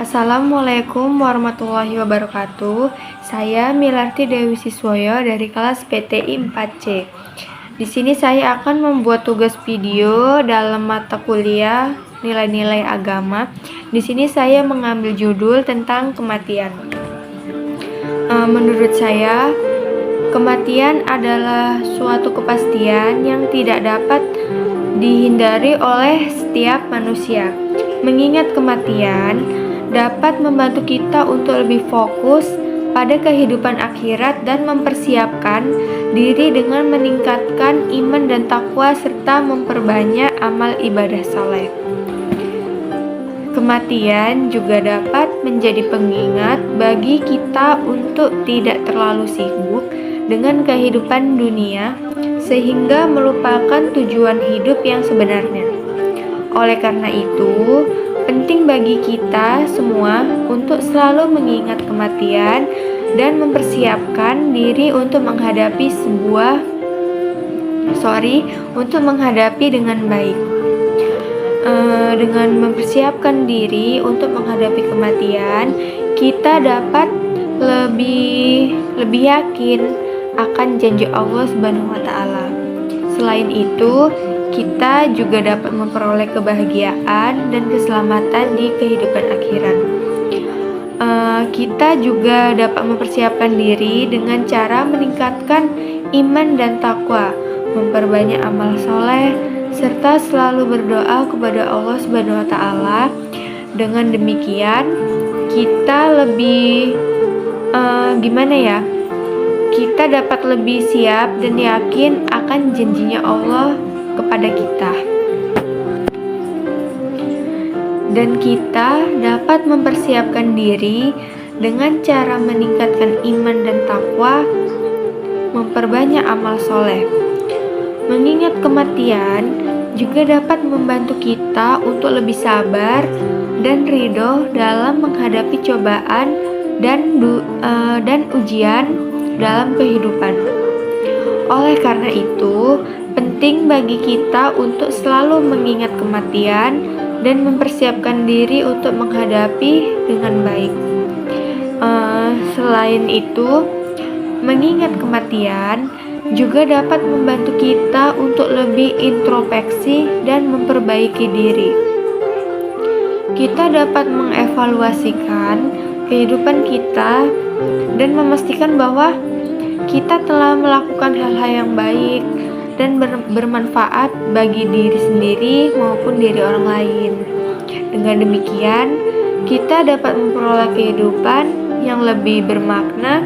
Assalamualaikum warahmatullahi wabarakatuh. Saya Milarti Dewi Siswoyo dari kelas PTI 4C. Di sini saya akan membuat tugas video dalam mata kuliah nilai-nilai agama. Di sini saya mengambil judul tentang kematian. Menurut saya, kematian adalah suatu kepastian yang tidak dapat dihindari oleh setiap manusia. Mengingat kematian dapat membantu kita untuk lebih fokus pada kehidupan akhirat dan mempersiapkan diri dengan meningkatkan iman dan takwa serta memperbanyak amal ibadah saleh. Kematian juga dapat menjadi pengingat bagi kita untuk tidak terlalu sibuk dengan kehidupan dunia sehingga melupakan tujuan hidup yang sebenarnya. Oleh karena itu, penting bagi kita semua untuk selalu mengingat kematian dan mempersiapkan diri untuk menghadapi dengan baik. Dengan mempersiapkan diri untuk menghadapi kematian, kita dapat lebih yakin akan janji Allah Subhanahu wa taala. Selain itu, kita juga dapat memperoleh kebahagiaan dan keselamatan di kehidupan akhirat. Kita juga dapat mempersiapkan diri dengan cara meningkatkan iman dan takwa, memperbanyak amal soleh, serta selalu berdoa kepada Allah Subhanahu wa taala. Dengan demikian, kita kita dapat lebih siap dan yakin akan janjinya Allah kepada kita. Dan kita dapat mempersiapkan diri dengan cara meningkatkan iman dan takwa, memperbanyak amal soleh. Mengingat kematian juga dapat membantu kita untuk lebih sabar dan ridho dalam menghadapi cobaan dan ujian dalam kehidupan. Oleh karena itu, penting bagi kita untuk selalu mengingat kematian dan mempersiapkan diri untuk menghadapi dengan baik. Selain itu, mengingat kematian juga dapat membantu kita untuk lebih introspeksi dan memperbaiki diri. Kita dapat mengevaluasikan kehidupan kita dan memastikan bahwa kita telah melakukan hal-hal yang baik dan bermanfaat bagi diri sendiri maupun diri orang lain. Dengan demikian, kita dapat memperoleh kehidupan yang lebih bermakna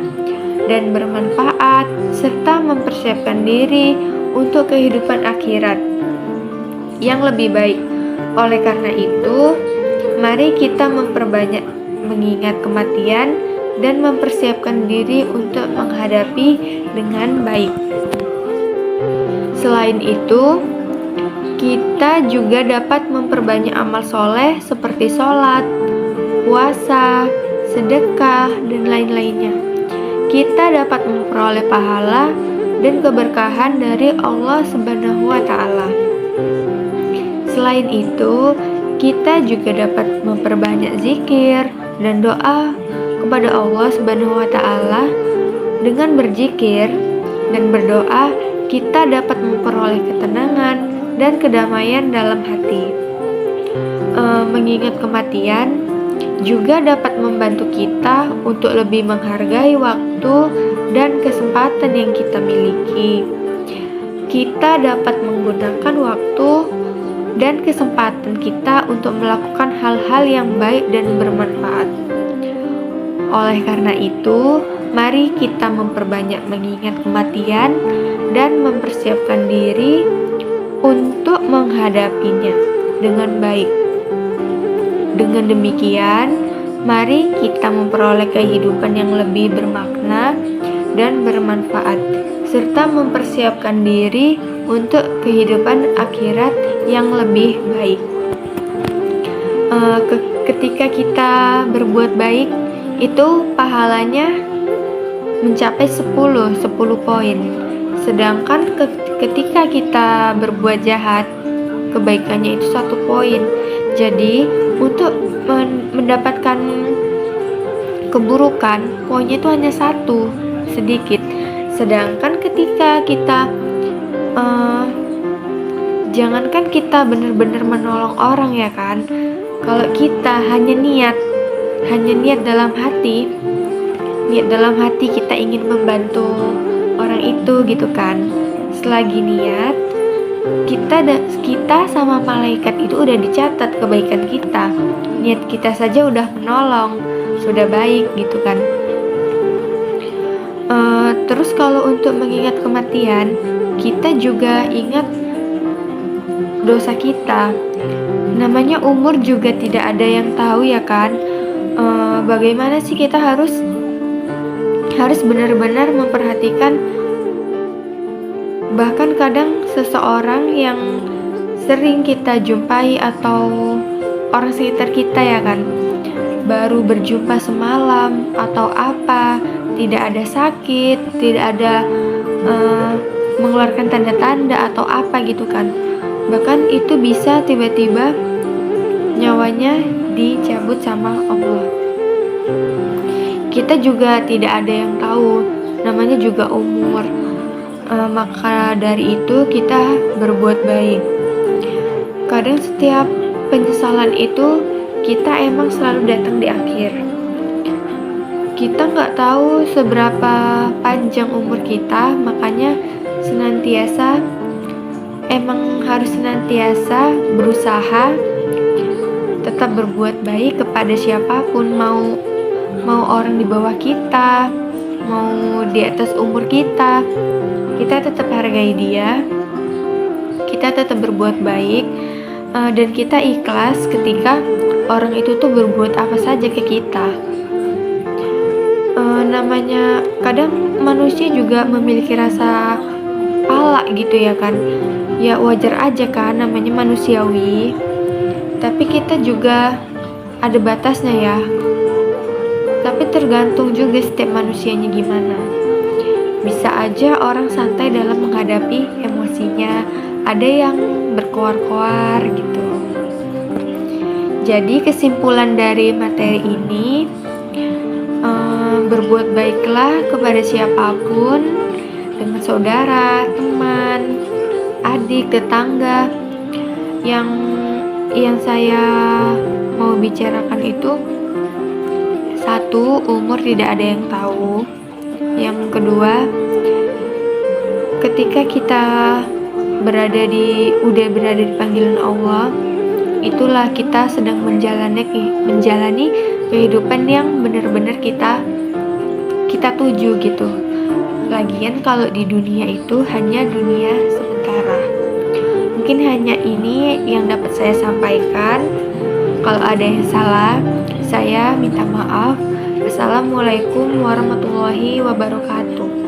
dan bermanfaat serta mempersiapkan diri untuk kehidupan akhirat yang lebih baik. Oleh karena itu, mari kita memperbanyak mengingat kematian dan mempersiapkan diri untuk menghadapi dengan baik. Selain itu, kita juga dapat memperbanyak amal soleh seperti sholat, puasa, sedekah, dan lain-lainnya. Kita dapat memperoleh pahala dan keberkahan dari Allah Subhanahu wa taala. Selain itu, kita juga dapat memperbanyak zikir dan doa kepada Allah Subhanahu wa taala. Dengan berzikir dan berdoa, kita dapat memperoleh ketenangan dan kedamaian dalam hati. Mengingat kematian juga dapat membantu kita untuk lebih menghargai waktu dan kesempatan yang kita miliki. Kita dapat menggunakan waktu dan kesempatan kita untuk melakukan hal-hal yang baik dan bermanfaat. Oleh karena itu, mari kita memperbanyak mengingat kematian dan mempersiapkan diri untuk menghadapinya dengan baik. Dengan demikian, mari kita memperoleh kehidupan yang lebih bermakna dan bermanfaat, serta mempersiapkan diri untuk kehidupan akhirat yang lebih baik. Ketika kita berbuat baik, itu pahalanya mencapai 10 poin. Sedangkan ketika kita berbuat jahat, kebaikannya itu 1 poin. Jadi Untuk mendapatkan keburukan, poinnya itu hanya satu, sedikit. Sedangkan ketika kita jangankan kita benar-benar menolong orang ya kan, kalau kita hanya niat dalam hati kita ingin membantu orang itu gitu kan, selagi niat, kita sama malaikat itu udah dicatat kebaikan kita. Niat kita saja udah menolong, sudah baik gitu kan. Terus kalau untuk mengingat kematian, kita juga ingat dosa kita. Namanya umur juga tidak ada yang tahu ya kan. Bagaimana sih kita harus benar-benar memperhatikan. Bahkan kadang seseorang yang sering kita jumpai atau orang sekitar kita ya kan, baru berjumpa semalam atau apa, tidak ada sakit, tidak ada mengeluarkan tanda-tanda atau apa gitu kan, bahkan itu bisa tiba-tiba nyawanya dicabut sama Allah. Kita juga tidak ada yang tahu, namanya juga umur. Maka dari itu kita berbuat baik. Kadang setiap penyesalan itu kita emang selalu datang di akhir. Kita nggak tahu seberapa panjang umur kita, makanya harus senantiasa berusaha tetap berbuat baik kepada siapapun, mau orang di bawah kita, mau di atas umur kita tetap hargai dia, kita tetap berbuat baik, dan kita ikhlas ketika orang itu tuh berbuat apa saja ke kita. Namanya kadang manusia juga memiliki rasa pala gitu ya kan, ya wajar aja kan, namanya manusiawi, tapi kita juga ada batasnya ya. Tapi tergantung juga setiap manusianya gimana. Bisa aja orang santai dalam menghadapi emosinya, ada yang berkoar-koar gitu. Jadi kesimpulan dari materi ini, berbuat baiklah kepada siapapun, dengan saudara, teman, adik, tetangga. Yang saya mau bicarakan itu, satu, umur tidak ada yang tahu. Yang kedua, ketika kita udah berada di panggilan Allah, itulah kita sedang menjalani kehidupan yang benar-benar kita tuju gitu. Lagian kalau di dunia itu hanya dunia sementara. Mungkin hanya ini yang dapat saya sampaikan. Kalau ada yang salah, saya minta maaf. Assalamualaikum warahmatullahi wabarakatuh.